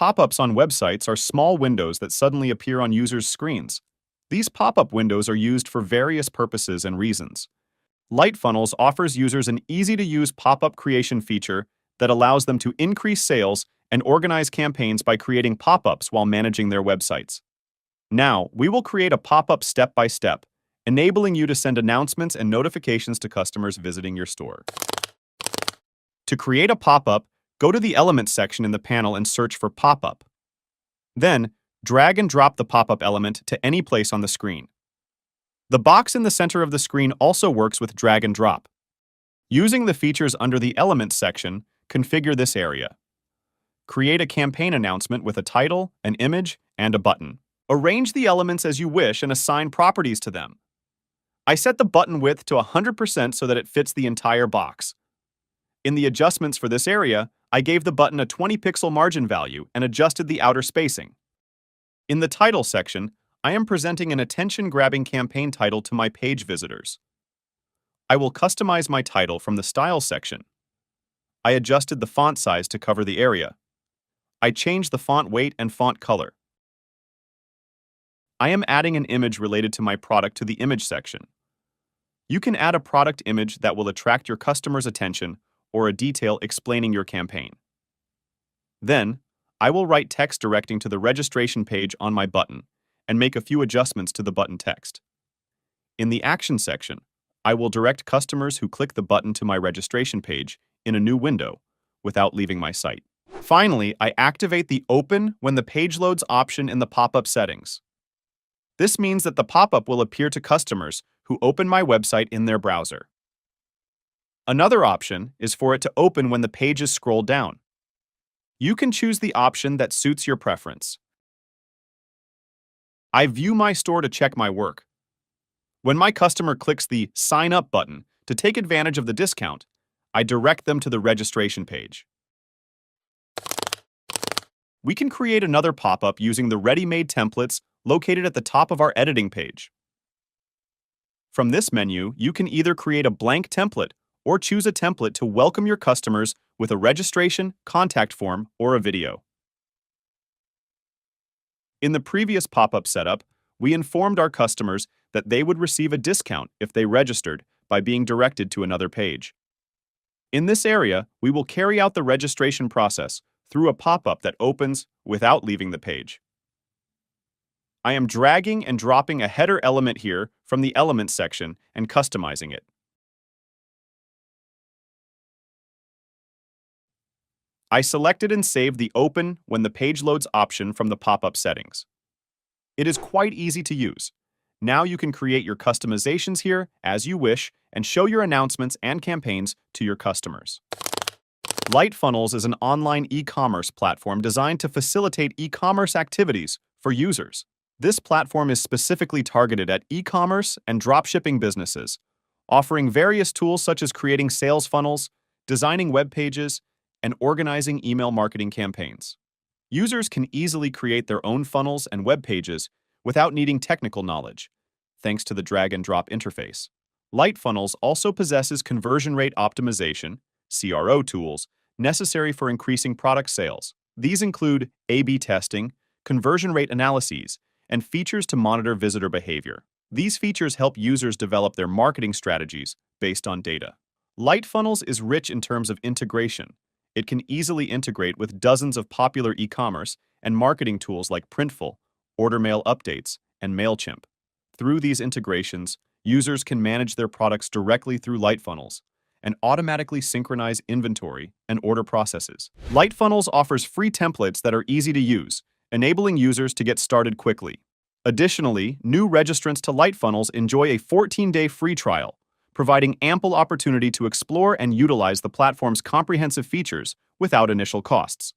pop-ups on websites are small windows that suddenly appear on users' screens. These pop-up windows are used for various purposes and reasons. Lightfunnels offers users an easy-to-use pop-up creation feature that allows them to increase sales and organize campaigns by creating pop-ups while managing their websites. Now, we will create a pop-up step-by-step, enabling you to send announcements and notifications to customers visiting your store. To create a pop-up, go to the Elements section in the panel and search for Pop-up. Then, drag and drop the pop-up element to any place on the screen. The box in the center of the screen also works with drag and drop. Using the features under the Elements section, configure this area. Create a campaign announcement with a title, an image, and a button. Arrange the elements as you wish and assign properties to them. I set the button width to 100% so that it fits the entire box. In the adjustments for this area, I gave the button a 20-pixel margin value and adjusted the outer spacing. In the title section, I am presenting an attention-grabbing campaign title to my page visitors. I will customize my title from the Style section. I adjusted the font size to cover the area. I changed the font weight and font color. I am adding an image related to my product to the Image section. You can add a product image that will attract your customer's attention or a detail explaining your campaign. Then, I will write text directing to the registration page on my button and make a few adjustments to the button text. In the Action section, I will direct customers who click the button to my registration page in a new window without leaving my site. Finally, I activate the Open when the page loads option in the pop-up settings. This means that the pop-up will appear to customers who open my website in their browser. Another option is for it to open when the page is scrolled down. You can choose the option that suits your preference. I view my store to check my work. When my customer clicks the Sign Up button to take advantage of the discount, I direct them to the registration page. We can create another pop-up using the ready-made templates located at the top of our editing page. From this menu, you can either create a blank template or choose a template to welcome your customers with a registration, contact form, or a video. In the previous pop-up setup, we informed our customers that they would receive a discount if they registered by being directed to another page. In this area, we will carry out the registration process through a pop-up that opens without leaving the page. I am dragging and dropping a header element here from the Elements section and customizing it. I selected and saved the Open when the page loads option from the pop-up settings. It is quite easy to use. Now you can create your customizations here as you wish and show your announcements and campaigns to your customers. Lightfunnels is an online e-commerce platform designed to facilitate e-commerce activities for users. This platform is specifically targeted at e-commerce and dropshipping businesses, offering various tools such as creating sales funnels, designing web pages, and organizing email marketing campaigns. Users can easily create their own funnels and web pages without needing technical knowledge, thanks to the drag-and-drop interface. Lightfunnels also possesses conversion rate optimization, CRO tools, necessary for increasing product sales. These include A/B testing, conversion rate analyses, and features to monitor visitor behavior. These features help users develop their marketing strategies based on data. Lightfunnels is rich in terms of integration. It can easily integrate with dozens of popular e-commerce and marketing tools like Printful, Order Mail Updates, and MailChimp. Through these integrations, users can manage their products directly through Lightfunnels and automatically synchronize inventory and order processes. Lightfunnels offers free templates that are easy to use, enabling users to get started quickly. Additionally, new registrants to Lightfunnels enjoy a 14-day free trial, providing ample opportunity to explore and utilize the platform's comprehensive features without initial costs.